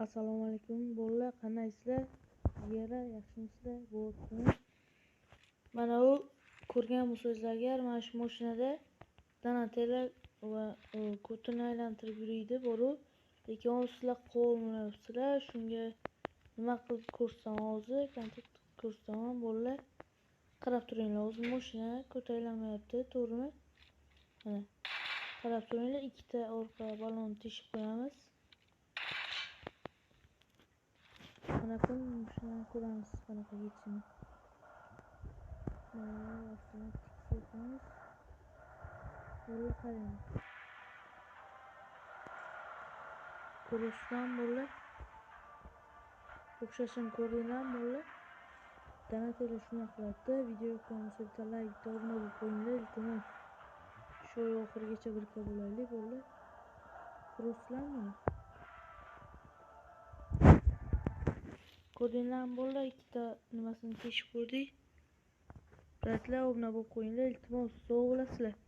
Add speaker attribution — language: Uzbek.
Speaker 1: Assalomu alaykum bolalar, qandaysizlar? Sizlar yaxshimisizlar? Bo'libmi? Mana u ko'rgan bo'lsangizlar agar, mana shu mashinada Donatella va kotini aylantirib yuriydi boru, lekin sizlar qolmayapsizlar. Shunga nima qilib ko'rsam hozir, qancha ko'rsam bolalar. Qarab turinglar, o'zi mashina ko'tarilmayapti, to'g'rimi? Mana qarab turinglar, ikkita orqa balonni teshib qo'yamiz. Mana kun shuni ko'ramiz qanaqa yechimi. Mana ostini tikib qo'yamiz. Qarang. Ko'rishdan bo'la. O'xshashini ko'rdinglarmi bo'la? Donatella shuni qilyapti. Video yoqqansa bitta like o'rnatib bo'lib qo'yinglar, iltimos. Shu oxirigacha birga bo'laylik bo'la. Ko'rasizlarmi? Ko'rdinglarmi bo'la? Ikkita nimasini teshib qo'ydik. Bilasizlar, o'rnatib bo'lib qo'yinglar, iltimos. Sog' bo'lasizlar.